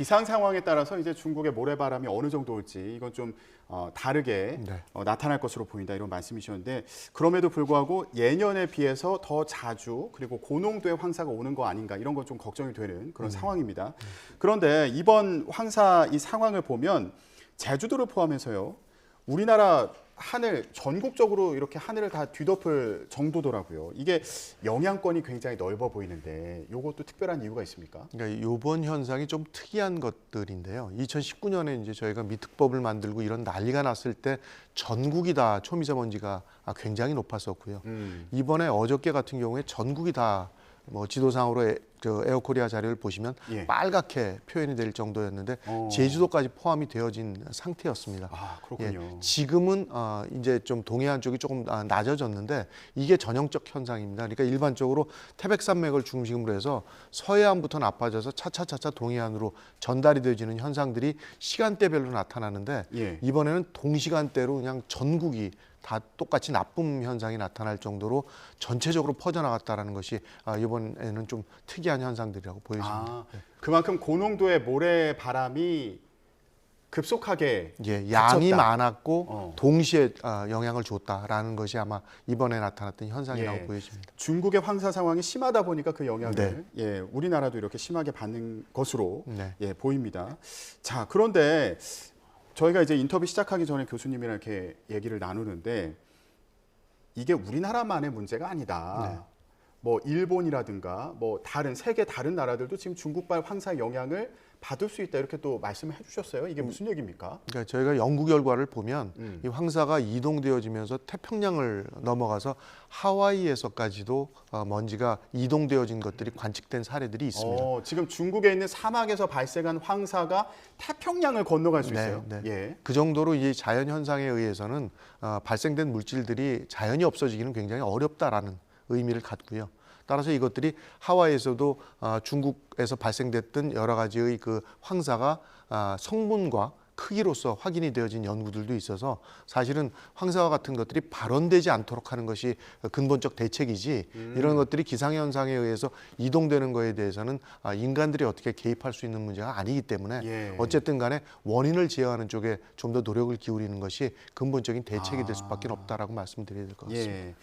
기상 상황에 따라서 이제 중국의 모래바람이 어느 정도 올지 이건 좀 다르게 네. 나타날 것으로 보인다 이런 말씀이셨는데 그럼에도 불구하고 예년에 비해서 더 자주 그리고 고농도의 황사가 오는 거 아닌가 이런 건 좀 걱정이 되는 그런 상황입니다. 그런데 이번 황사 이 상황을 보면 제주도를 포함해서요. 우리나라 하늘 전국적으로 이렇게 하늘을 다 뒤덮을 정도더라고요. 이게 영향권이 굉장히 넓어 보이는데 이것도 특별한 이유가 있습니까? 그러니까 이번 현상이 좀 특이한 것들인데요. 2019년에 이제 저희가 미특법을 만들고 이런 난리가 났을 때 전국이 다 초미세먼지가 굉장히 높았었고요. 이번에 어저께 같은 경우에 전국이 다 뭐 지도상으로 에어코리아 자료를 보시면 예. 빨갛게 표현이 될 정도였는데 제주도까지 포함이 되어진 상태였습니다. 아, 그렇군요. 예, 지금은 이제 좀 동해안 쪽이 조금 낮아졌는데 이게 전형적 현상입니다. 그러니까 일반적으로 태백산맥을 중심으로 해서 서해안부터 나빠져서 차차차차 동해안으로 전달이 되어지는 현상들이 시간대별로 나타나는데 예. 이번에는 동시간대로 그냥 전국이 다 똑같이 나쁨 현상이 나타날 정도로 전체적으로 퍼져나갔다라는 것이 이번에는 좀 특이한 현상들이라고 보여집니다. 그만큼 고농도의 모래 바람이 급속하게 예, 양이 닥쳤다. 많았고 동시에 영향을 줬다라는 것이 아마 이번에 나타났던 현상이라고 예. 보여집니다. 중국의 황사 상황이 심하다 보니까 그 영향을 네. 예, 우리나라도 이렇게 심하게 받는 것으로 네. 예, 보입니다. 자, 그런데 저희가 이제 인터뷰 시작하기 전에 교수님이랑 이렇게 얘기를 나누는데 이게 우리나라만의 문제가 아니다. 네. 뭐 일본이라든가 뭐 다른 세계 다른 나라들도 지금 중국발 황사 영향을 받을 수 있다 이렇게 또 말씀을 해주셨어요. 이게 무슨 얘기입니까? 그러니까 저희가 연구 결과를 보면 이 황사가 이동되어지면서 태평양을 넘어가서 하와이에서까지도 먼지가 이동되어진 것들이 관측된 사례들이 있습니다. 지금 중국에 있는 사막에서 발생한 황사가 태평양을 건너갈 수 있어요. 네. 예. 그 정도로 이 자연 현상에 의해서는 발생된 물질들이 자연히 없어지기는 굉장히 어렵다라는 의미를 갖고요. 따라서 이것들이 하와이에서도 중국에서 발생됐던 여러 가지의 그 황사가 성분과 크기로서 확인이 되어진 연구들도 있어서 사실은 황사와 같은 것들이 발원되지 않도록 하는 것이 근본적 대책이지 이런 것들이 기상현상에 의해서 이동되는 것에 대해서는 인간들이 어떻게 개입할 수 있는 문제가 아니기 때문에 예. 어쨌든 간에 원인을 제어하는 쪽에 좀 더 노력을 기울이는 것이 근본적인 대책이 될 수밖에 없다라고 말씀드려야 될 것 같습니다. 예.